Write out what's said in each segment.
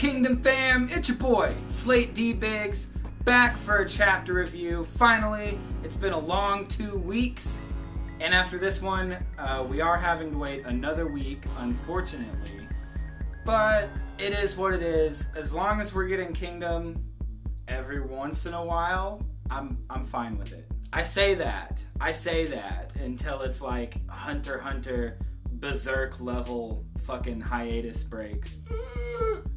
Kingdom fam? It's your boy, Slate D Biggs, back for a chapter review. Finally, it's been a long 2 weeks, and after this one, we are having to wait another week, unfortunately. But it is what it is. As long as we're getting Kingdom every once in a while, I'm fine with it. I say that until it's like Hunter x Hunter Berserk level fucking hiatus breaks.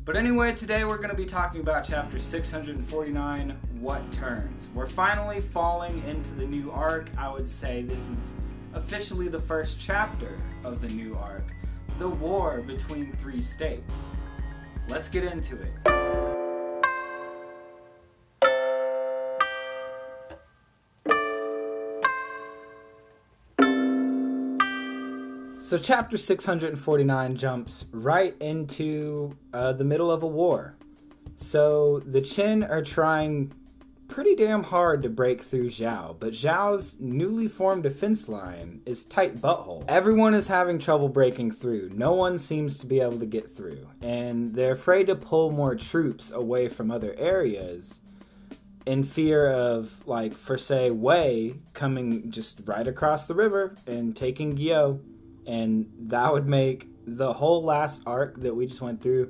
But anyway, today we're going to be talking about chapter 649, What Turns. We're finally falling into the new arc. I would say this is officially the first chapter of the new arc, the war between three states. Let's get into it. So chapter 649 jumps right into the middle of a war. So the Qin are trying pretty damn hard to break through Zhao, but Zhao's newly formed defense line is tight butthole. Everyone is having trouble breaking through. No one seems to be able to get through, and they're afraid to pull more troops away from other areas in fear of, like, for say, Wei coming just right across the river and taking Gyo. And that would make the whole last arc that we just went through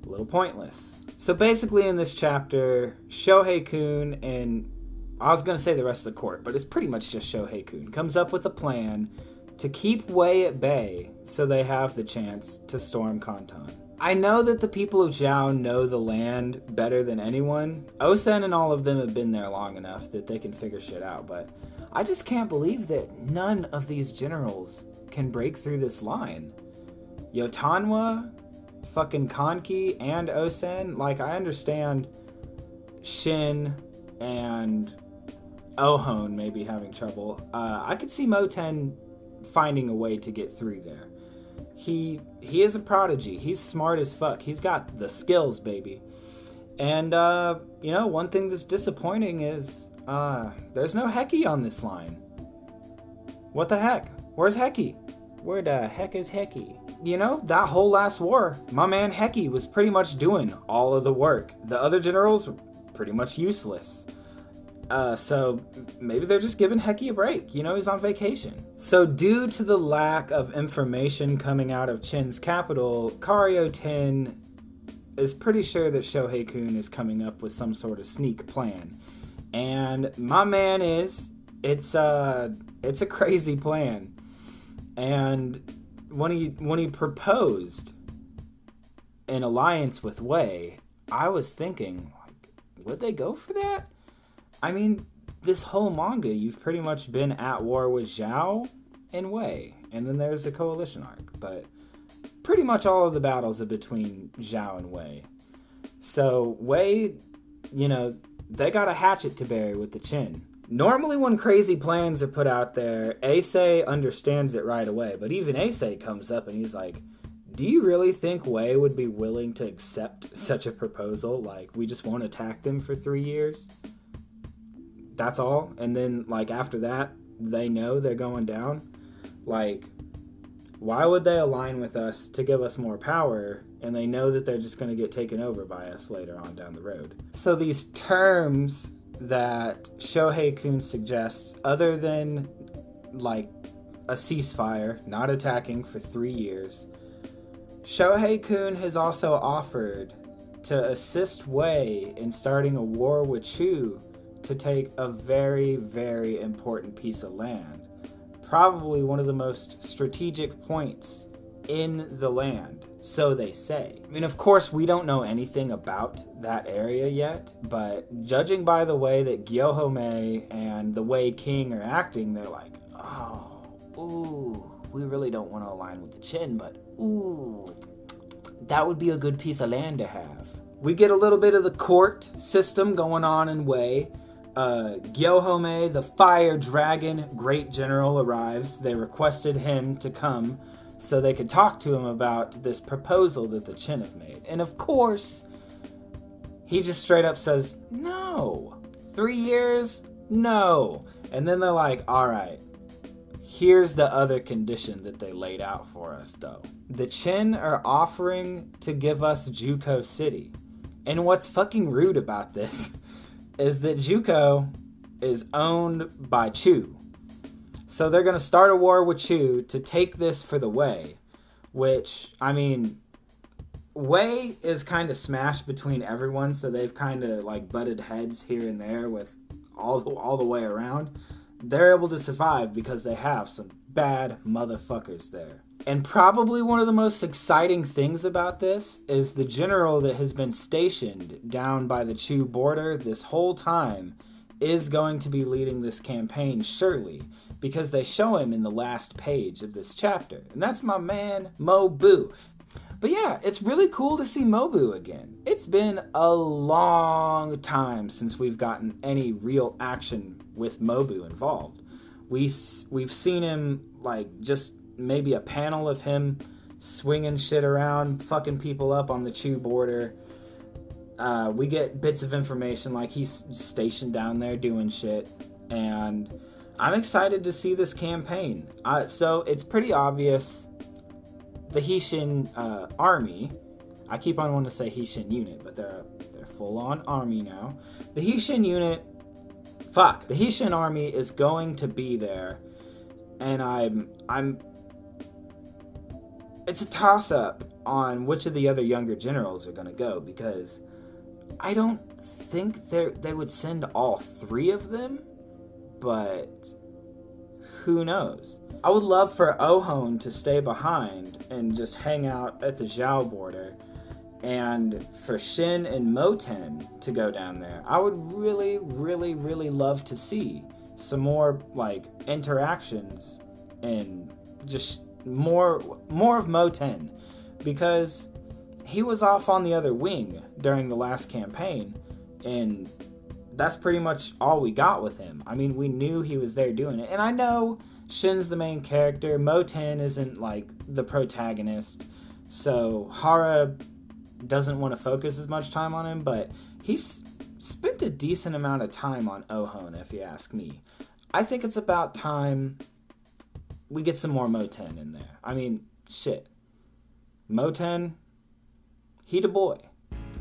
a little pointless. So basically in this chapter, Shohei-kun and I was going to say the rest of the court, but it's pretty much just Shohei-kun, comes up with a plan to keep Wei at bay so they have the chance to storm Kanton. I know that the people of Zhao know the land better than anyone. Osen and all of them have been there long enough that they can figure shit out, but I just can't believe that none of these generals can break through this line. Yotanwa, fucking Kanki, and Osen, like, I understand Shin and Ohon maybe having trouble. I could see Moten finding a way to get through there. He is a prodigy. He's smart as fuck. He's got the skills, baby. And, one thing that's disappointing is there's no Heki on this line. What the heck? Where's Heki? Where the heck is Heki? You know, that whole last war, my man Heki was pretty much doing all of the work. The other generals were pretty much useless. So maybe they're just giving Heki a break. You know, he's on vacation. So due to the lack of information coming out of Qin's capital, Kario 10 is pretty sure that Shohei-kun is coming up with some sort of sneak plan. And my man it's a crazy plan. And when he proposed an alliance with Wei, I was thinking, like, would they go for that? I mean, this whole manga, you've pretty much been at war with Zhao and Wei, and then there's the coalition arc. But pretty much all of the battles are between Zhao and Wei. So Wei, they got a hatchet to bury with the Qin. Normally when crazy plans are put out there, Ace understands it right away. But even Ace comes up and he's like, do you really think Wei would be willing to accept such a proposal? Like, we just won't attack them for 3 years? That's all? And then, like, after that, they know they're going down? Like, why would they align with us to give us more power, and they know that they're just going to get taken over by us later on down the road? So these terms that Shohei-kun suggests, other than, like, a ceasefire, not attacking for 3 years, Shohei-kun has also offered to assist Wei in starting a war with Chu to take a very, very important piece of land. Probably one of the most strategic points in the land, so they say. I mean, of course, we don't know anything about that area yet, but judging by the way that Gyohome and the Wei King are acting, they're like, we really don't want to align with the Qin, but that would be a good piece of land to have. We get a little bit of the court system going on in Wei. Gyohome, the fire dragon great general, arrives. They requested him to come so they could talk to him about this proposal that the Qin have made. And of course, he just straight up says, no. 3 years? No. And then they're like, all right, Here's the other condition that they laid out for us, though. The Qin are offering to give us Juko City. And what's fucking rude about this is that Juko is owned by Chu. So they're going to start a war with Chu to take this for the Wei. Which, I mean, Wei is kind of smashed between everyone, so they've kind of like butted heads here and there with all the way around. They're able to survive because they have some bad motherfuckers there. And probably one of the most exciting things about this is the general that has been stationed down by the Chu border this whole time is going to be leading this campaign, surely, because they show him in the last page of this chapter. And that's my man, Mobu. But yeah, it's really cool to see Mobu again. It's been a long time since we've gotten any real action with Mobu involved. We've seen him, like, just maybe a panel of him swinging shit around, fucking people up on the Chu border. We get bits of information, like he's stationed down there doing shit. And I'm excited to see this campaign. So it's pretty obvious the Hisshin army, I keep on wanting to say Hisshin unit, but they're full-on army now. The Hisshin unit, the Hisshin army is going to be there, and it's a toss-up on which of the other younger generals are going to go, because I don't think they would send all three of them, but who knows? I would love for Ohon to stay behind and just hang out at the Zhao border, and for Shin and Moten to go down there. I would really, really, really love to see some more like interactions and just more of Moten, because he was off on the other wing during the last campaign, and that's pretty much all we got with him. I mean, we knew he was there doing it, and I know Shin's the main character. Moten isn't like the protagonist, so Hara doesn't want to focus as much time on him, but he's spent a decent amount of time on Ohon, if you ask me. I think it's about time we get some more Moten in there. I mean, shit. Moten, he the boy.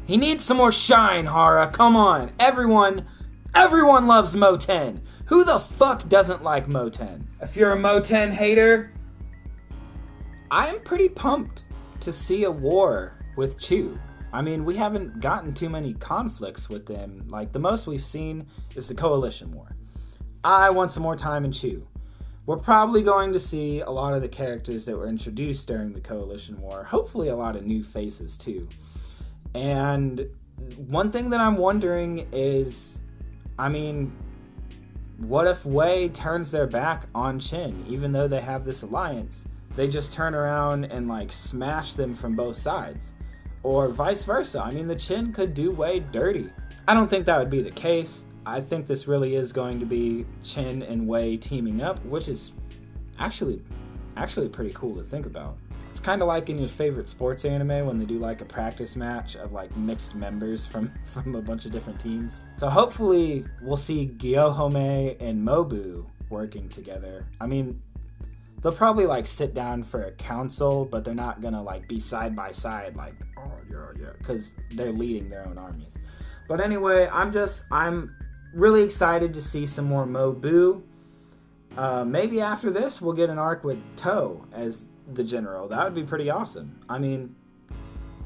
He needs some more shine, Hara. Come on. Everyone loves Moten. Who the fuck doesn't like Moten? If you're a Moten hater, I am pretty pumped to see a war with Chu. I mean, we haven't gotten too many conflicts with them. Like, the most we've seen is the Coalition War. I want some more time in Chu. We're probably going to see a lot of the characters that were introduced during the Coalition War. Hopefully a lot of new faces, too. And one thing that I'm wondering is, I mean, what if Wei turns their back on Qin, even though they have this alliance? They just turn around and like smash them from both sides, or vice versa. I mean, the Qin could do Wei dirty. I don't think that would be the case. I think this really is going to be Qin and Wei teaming up, which is actually pretty cool to think about. It's kind of like in your favorite sports anime when they do like a practice match of like mixed members from a bunch of different teams. So hopefully we'll see Gyohome and Mobu working together. I mean, they'll probably like sit down for a council, but they're not gonna like be side by side like, oh yeah, because they're leading their own armies. But anyway, I'm really excited to see some more Mobu. Maybe after this we'll get an arc with To as the general. That would be pretty awesome. I mean,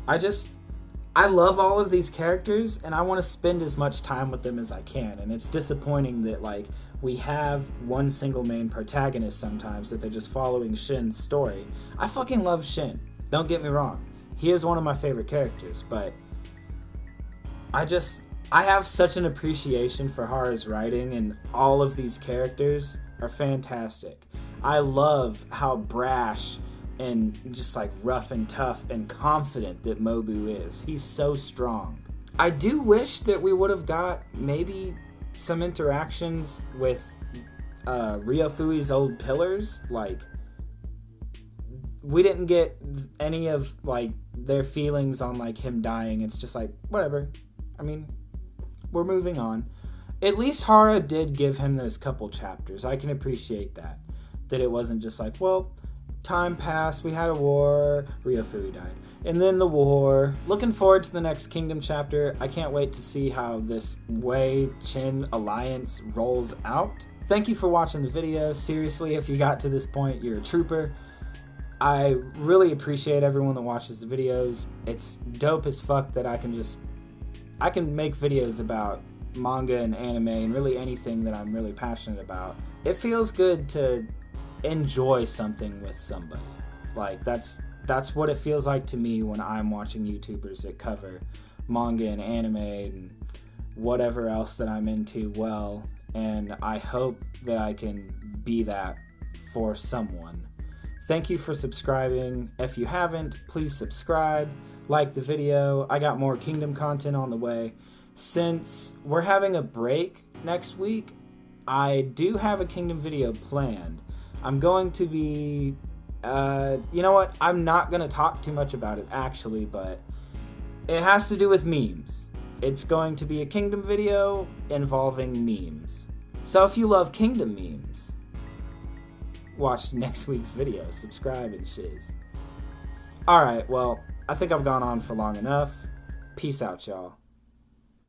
I love all of these characters, and I want to spend as much time with them as I can, and it's disappointing that like we have one single main protagonist sometimes, that they're just following Shin's story. I fucking love Shin, don't get me wrong, he is one of my favorite characters, but I have such an appreciation for Hara's writing, and all of these characters are fantastic. I love how brash and just like rough and tough and confident that Mobu is. He's so strong. I do wish that we would have got maybe some interactions with Ryofui's old pillars. Like, we didn't get any of like their feelings on like him dying. It's just like, whatever. I mean, we're moving on. At least Hara did give him those couple chapters. I can appreciate that. that it wasn't just like, well, time passed, we had a war, Ryofuri died, and then the war. Looking forward to the next Kingdom chapter. I can't wait to see how this Wei Qin alliance rolls out. Thank you for watching the video. Seriously, if you got to this point, you're a trooper. I really appreciate everyone that watches the videos. It's dope as fuck that I can make videos about manga and anime and really anything that I'm really passionate about. It feels good to enjoy something with somebody. Like, that's what it feels like to me when I'm watching YouTubers that cover manga and anime and whatever else that I'm into well, and I hope that I can be that for someone. Thank you for subscribing. If you haven't, please subscribe, like the video. I got more Kingdom content on the way. Since we're having a break next week, I do have a Kingdom video planned. I'm going to be, you know what? I'm not going to talk too much about it, actually, but it has to do with memes. It's going to be a Kingdom video involving memes. So if you love Kingdom memes, watch next week's video, subscribe and shiz. Alright, well, I think I've gone on for long enough. Peace out, y'all.